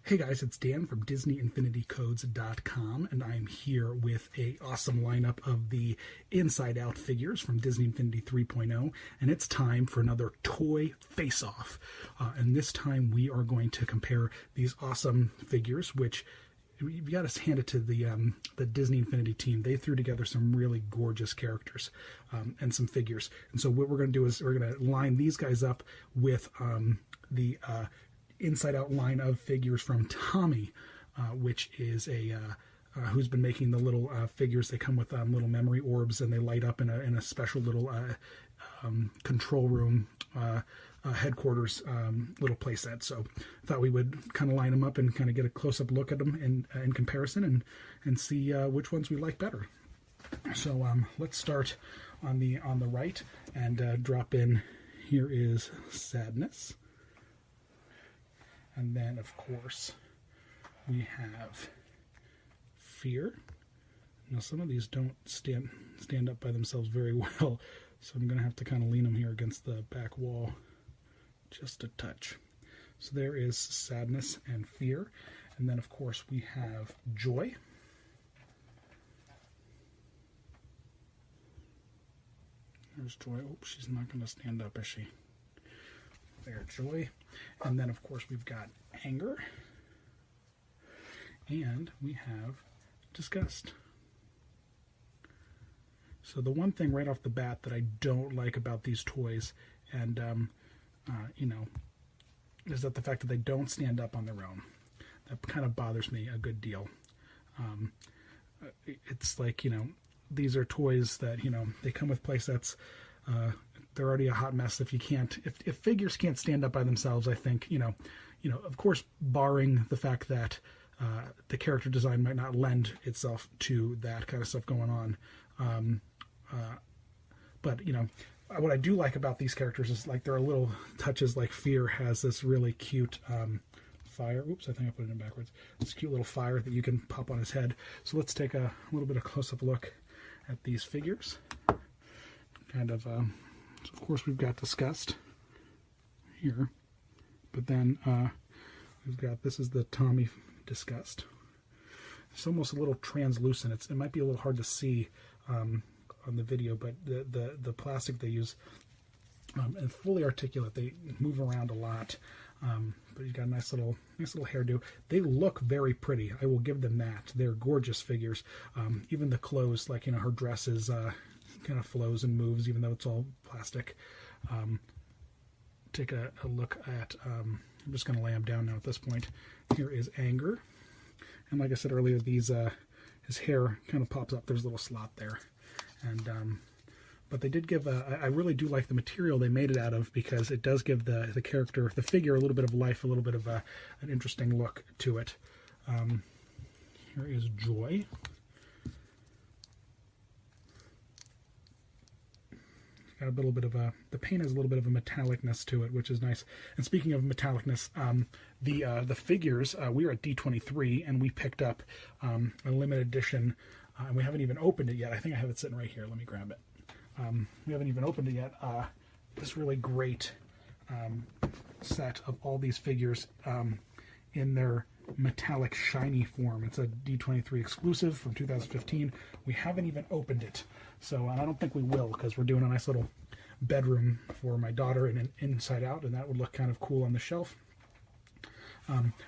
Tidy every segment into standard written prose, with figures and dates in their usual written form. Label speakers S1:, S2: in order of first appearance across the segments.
S1: Hey guys, it's Dan from DisneyInfinityCodes.com, and I'm here with a awesome lineup of the Inside Out figures from Disney Infinity 3.0, and it's time for another toy face-off. And this time we are going to compare these awesome figures, which you've got to hand it to the Disney Infinity team. They threw together some really gorgeous characters and some figures. And so what we're going to do is we're going to line these guys up with the Inside Out line of figures from TOMY, which is a who's been making the little figures. They come with little memory orbs, and they light up in a special little control room headquarters little playset. So I thought we would kind of line them up and kind of get a close-up look at them in comparison and see which ones we like better. So let's start on the right and drop in. Here is Sadness. And then, of course, we have Fear. Now, some of these don't stand up by themselves very well, so I'm going to have to kind of lean them here against the back wall just a touch. So there is Sadness and Fear. And then, of course, we have Joy. There's Joy. Oh, she's not going to stand up, is she? There, Joy. And then, of course, we've got Anger. And we have Disgust. So the one thing right off the bat that I don't like about these toys, and, is that the fact that they don't stand up on their own. That kind of bothers me a good deal. It's like, these are toys that, they come with play sets. They're already a hot mess if figures can't stand up by themselves. I think, of course, barring the fact that the character design might not lend itself to that kind of stuff going on. But, what I do like about these characters is like there are little touches, like Fear has this really cute fire. Oops, I think I put it in backwards. This cute little fire that you can pop on his head. So let's take a little bit of close-up look at these figures. Kind of, so of course we've got Disgust here, but then we've got, this is the TOMY Disgust. It's almost a little translucent. It might be a little hard to see on the video, but the plastic they use and fully articulate. They move around a lot, but you've got a nice little hairdo. They look very pretty. I will give them that. They're gorgeous figures. Even the clothes, like her dress is kind of flows and moves, even though it's all plastic. Take a look at. I'm just going to lay them down now at this point. Here is Anger, and like I said earlier, these his hair kind of pops up. There's a little slot there, and but they did give I really do like the material they made it out of, because it does give the character, the figure, a little bit of life, a little bit of an interesting look to it. Here is Joy. Got a little bit of the paint has a little bit of a metallicness to it, which is nice. And speaking of metallicness, the figures, we were at D23 and we picked up a limited edition, and we haven't even opened it yet. I think I have it sitting right here. Let me grab it. We haven't even opened it yet. This really great set of all these figures in their metallic shiny form. It's a D23 exclusive from 2015. We haven't even opened it, so I don't think we will, because we're doing a nice little bedroom for my daughter in an Inside Out, and that would look kind of cool on the shelf.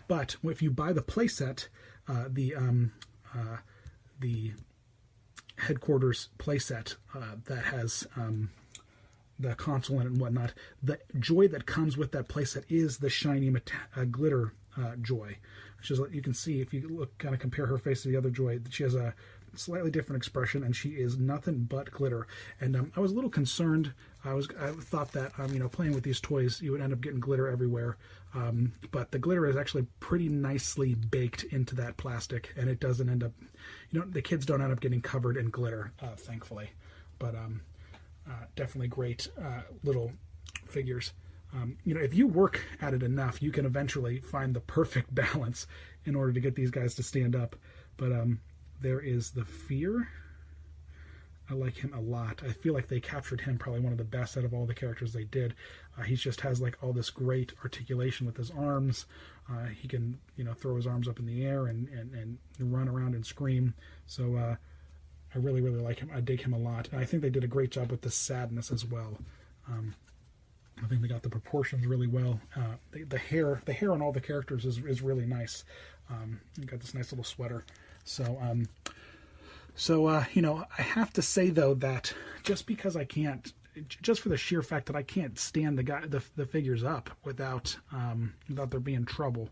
S1: But if you buy the playset, the headquarters playset that has the console in it and whatnot, the Joy that comes with that playset is the shiny glitter Joy. Which is, you can see if you look, kind of compare her face to the other Joy, she has a slightly different expression, and she is nothing but glitter. And I was a little concerned. I thought that playing with these toys, you would end up getting glitter everywhere. But the glitter is actually pretty nicely baked into that plastic, and it doesn't end up, the kids don't end up getting covered in glitter, thankfully. But definitely great little figures. If you work at it enough, you can eventually find the perfect balance in order to get these guys to stand up. But there is the Fear. I like him a lot. I feel like they captured him probably one of the best out of all the characters they did. He just has like all this great articulation with his arms. He can, you know, throw his arms up in the air and run around and scream. So I really, really like him. I dig him a lot. And I think they did a great job with the sadness as well. I think they got the proportions really well. The hair on all the characters is really nice. You got this nice little sweater. So, you know, I have to say though that just because I can't, just for the sheer fact that I can't stand the figures up without there being trouble,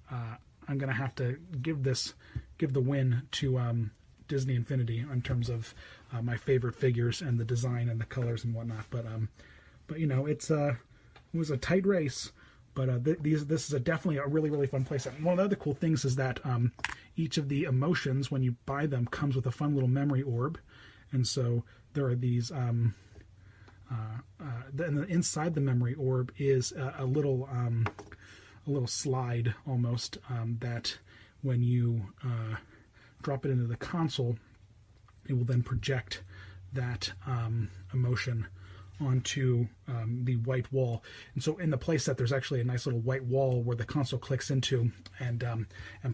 S1: I'm gonna have to give the win to Disney Infinity in terms of my favorite figures and the design and the colors and whatnot. But you know, it was a tight race. But this is definitely a really, really fun playset. And one of the other cool things is that each of the emotions, when you buy them, comes with a fun little memory orb. And so there are these, inside the memory orb is a little slide almost that when you drop it into the console, it will then project that emotion onto the white wall. And so in the playset there's actually a nice little white wall where the console clicks into and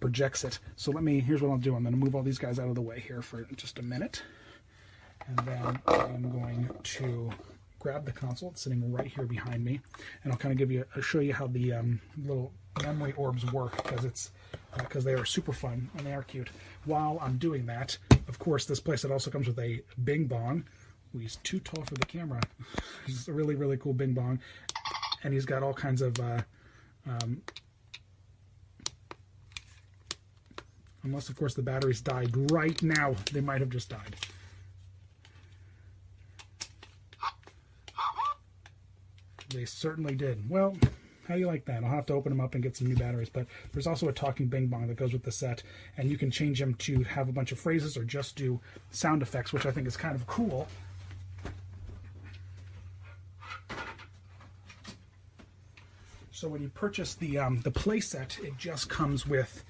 S1: projects it. So here's what I'll do. I'm going to move all these guys out of the way here for just a minute, and then I'm going to grab the console. It's sitting right here behind me, and I'll kind of show you how the little memory orbs work, because they are super fun and they are cute. While I'm doing that, of course, this playset also comes with a Bing Bong. He's too tall for the camera. He's a really, really cool Bing Bong. And he's got all kinds of, unless of course the batteries died right now. They might have just died. They certainly did. Well, how do you like that? I'll have to open them up and get some new batteries. But there's also a talking Bing Bong that goes with the set. And you can change them to have a bunch of phrases or just do sound effects, which I think is kind of cool. So when you purchase the playset, it just comes with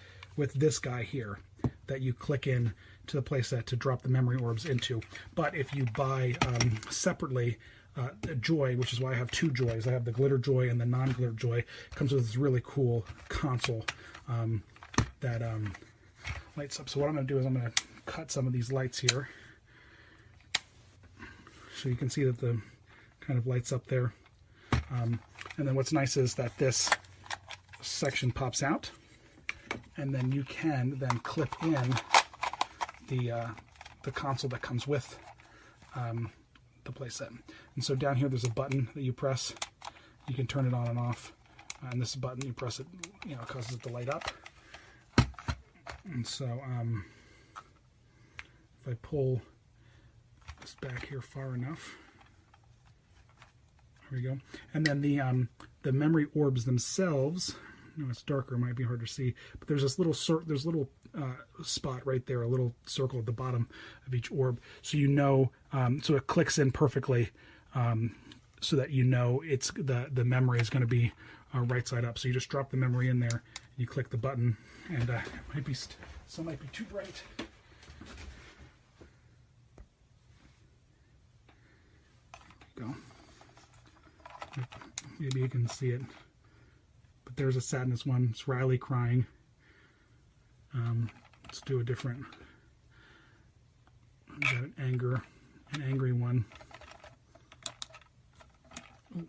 S1: this guy here that you click in to the playset to drop the memory orbs into. But if you buy separately a Joy, which is why I have two Joys, I have the glitter Joy and the non-glitter Joy, it comes with this really cool console that lights up. So what I'm going to do is I'm going to cut some of these lights here, so you can see that the kind of lights up there. And then what's nice is that this section pops out, and then you can then clip in the console that comes with the playset. And so down here there's a button that you press. You can turn it on and off. And this button, you press it, you know, it causes it to light up. And so if I pull this back here far enough, there we go. And then the memory orbs themselves, you know, it's darker, it might be hard to see, but there's this little spot right there, a little circle at the bottom of each orb, so you know, so it clicks in perfectly, so that you know it's the memory is going to be right side up. So you just drop the memory in there, you click the button, and it might be might be too bright. There you go. Maybe you can see it, but there's a sadness one. It's Riley crying. Let's do a different. I've got an angry one. And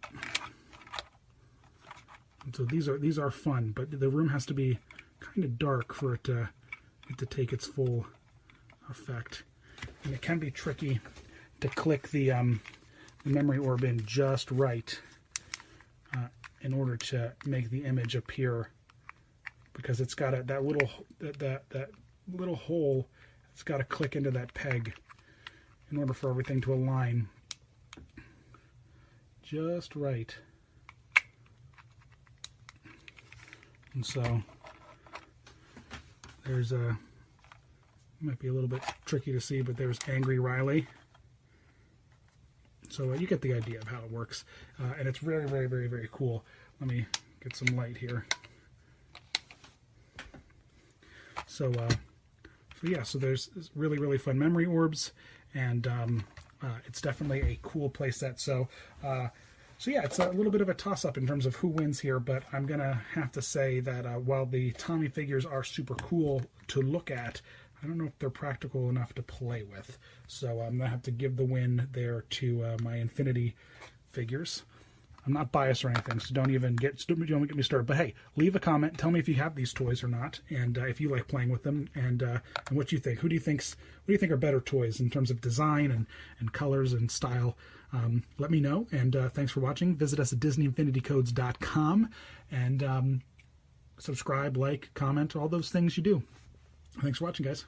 S1: so these are fun, but the room has to be kind of dark for it to take its full effect, and it can be tricky to click the memory orb in just right in order to make the image appear, because it's got that little hole. It's got to click into that peg in order for everything to align just right. And so there's might be a little bit tricky to see, but there's Angry Riley. So you get the idea of how it works, and it's very, very, very, very cool. Let me get some light here. So yeah, so there's really, really fun memory orbs, and it's definitely a cool play set. So yeah, it's a little bit of a toss-up in terms of who wins here, but I'm going to have to say that while the Tommy figures are super cool to look at, I don't know if they're practical enough to play with. So I'm going to have to give the win there to my Infinity figures. I'm not biased or anything, so don't get me started. But hey, leave a comment. Tell me if you have these toys or not, and if you like playing with them, and what you think. What do you think are better toys in terms of design and colors and style? Let me know. And thanks for watching. Visit us at DisneyInfinityCodes.com and subscribe, like, comment, all those things you do. Thanks for watching, guys.